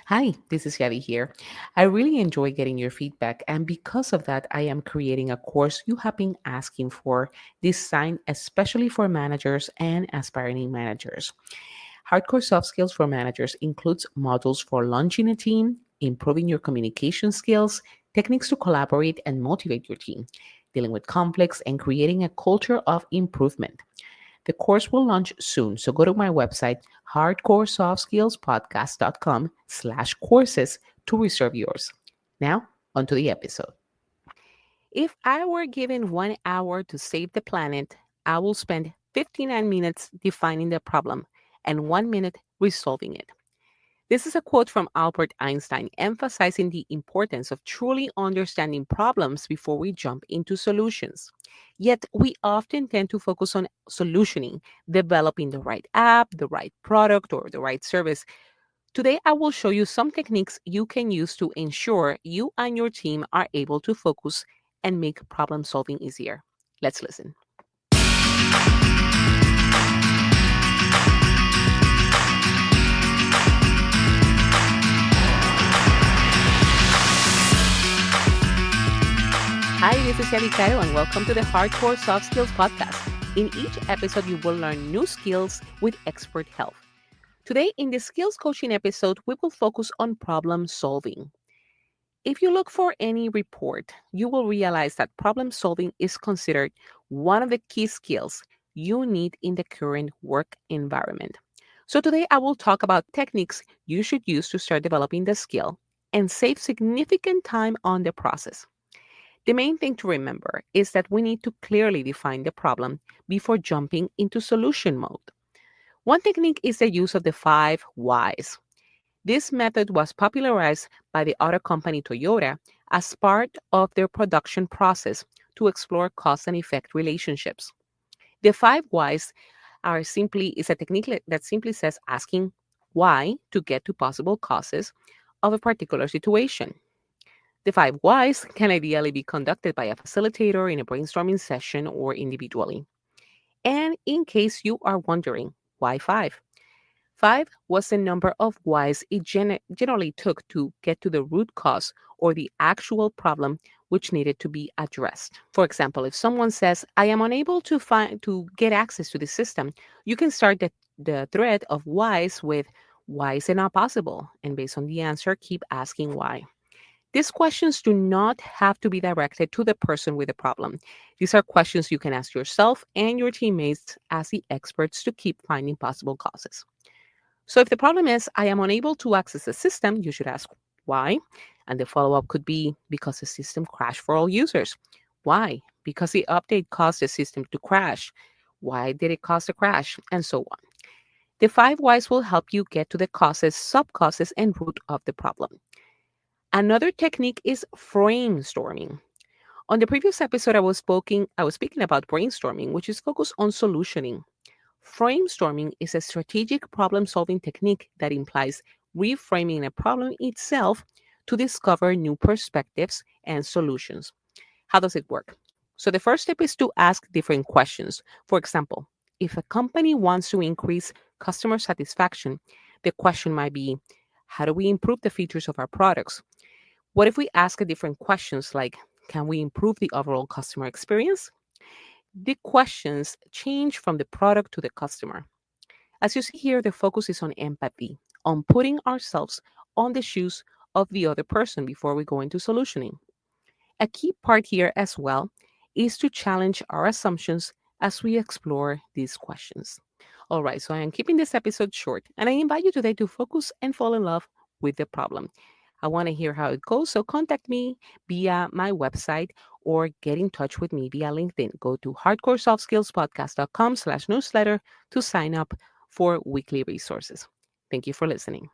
Hi, this is Yavi here. I really enjoy getting your feedback, and because of that, I am creating a course you have been asking for, designed especially for managers and aspiring managers. Hardcore soft skills for managers includes modules for launching a team, improving your communication skills, techniques to collaborate and motivate your team, dealing with conflicts, and creating a culture of improvement. The course will launch soon, so go to my website, hardcoresoftskillspodcast.com/courses to reserve yours. Now, onto the episode. If I were given 1 hour to save the planet, I will spend 59 minutes defining the problem and 1 minute resolving it. This is a quote from Albert Einstein emphasizing the importance of truly understanding problems before we jump into solutions. Yet, we often tend to focus on solutioning, developing the right app, the right product, or the right service. Today, I will show you some techniques you can use to ensure you and your team are able to focus and make problem solving easier. Let's listen. Hi, this is Yavi Cairo, and welcome to the Hardcore Soft Skills Podcast. In each episode, you will learn new skills with expert help. Today, in the skills coaching episode, we will focus on problem solving. If you look for any report, you will realize that problem solving is considered one of the key skills you need in the current work environment. So, today I will talk about techniques you should use to start developing the skill and save significant time on the process. The main thing to remember is that we need to clearly define the problem before jumping into solution mode. One technique is the use of the 5 whys. This method was popularized by the auto company Toyota as part of their production process to explore cause and effect relationships. The 5 whys is a technique that simply says asking why to get to possible causes of a particular situation. The 5 whys can ideally be conducted by a facilitator in a brainstorming session or individually. And in case you are wondering, why 5? 5 was the number of whys it generally took to get to the root cause or the actual problem which needed to be addressed. For example, if someone says, I am unable to get access to the system, you can start the thread of whys with why is it not possible? And based on the answer, keep asking why. These questions do not have to be directed to the person with the problem. These are questions you can ask yourself and your teammates as the experts to keep finding possible causes. So if the problem is, I am unable to access the system, you should ask why. And the follow up could be because the system crashed for all users. Why? Because the update caused the system to crash. Why did it cause the crash? And so on. The 5 whys will help you get to the causes, sub causes, and root of the problem. Another technique is brainstorming. On the previous episode, I was speaking about brainstorming, which is focused on solutioning. Brainstorming is a strategic problem solving technique that implies reframing a problem itself to discover new perspectives and solutions. How does it work? So, the first step is to ask different questions. For example, if a company wants to increase customer satisfaction, the question might be, how do we improve the features of our products? What if we ask a different questions like, can we improve the overall customer experience? The questions change from the product to the customer. As you see here, the focus is on empathy, on putting ourselves on the shoes of the other person before we go into solutioning. A key part here as well is to challenge our assumptions as we explore these questions. All right, so I am keeping this episode short, and I invite you today to focus and fall in love with the problem. I want to hear how it goes, so contact me via my website or get in touch with me via LinkedIn. Go to hardcoresoftskillspodcast.com/newsletter to sign up for weekly resources. Thank you for listening.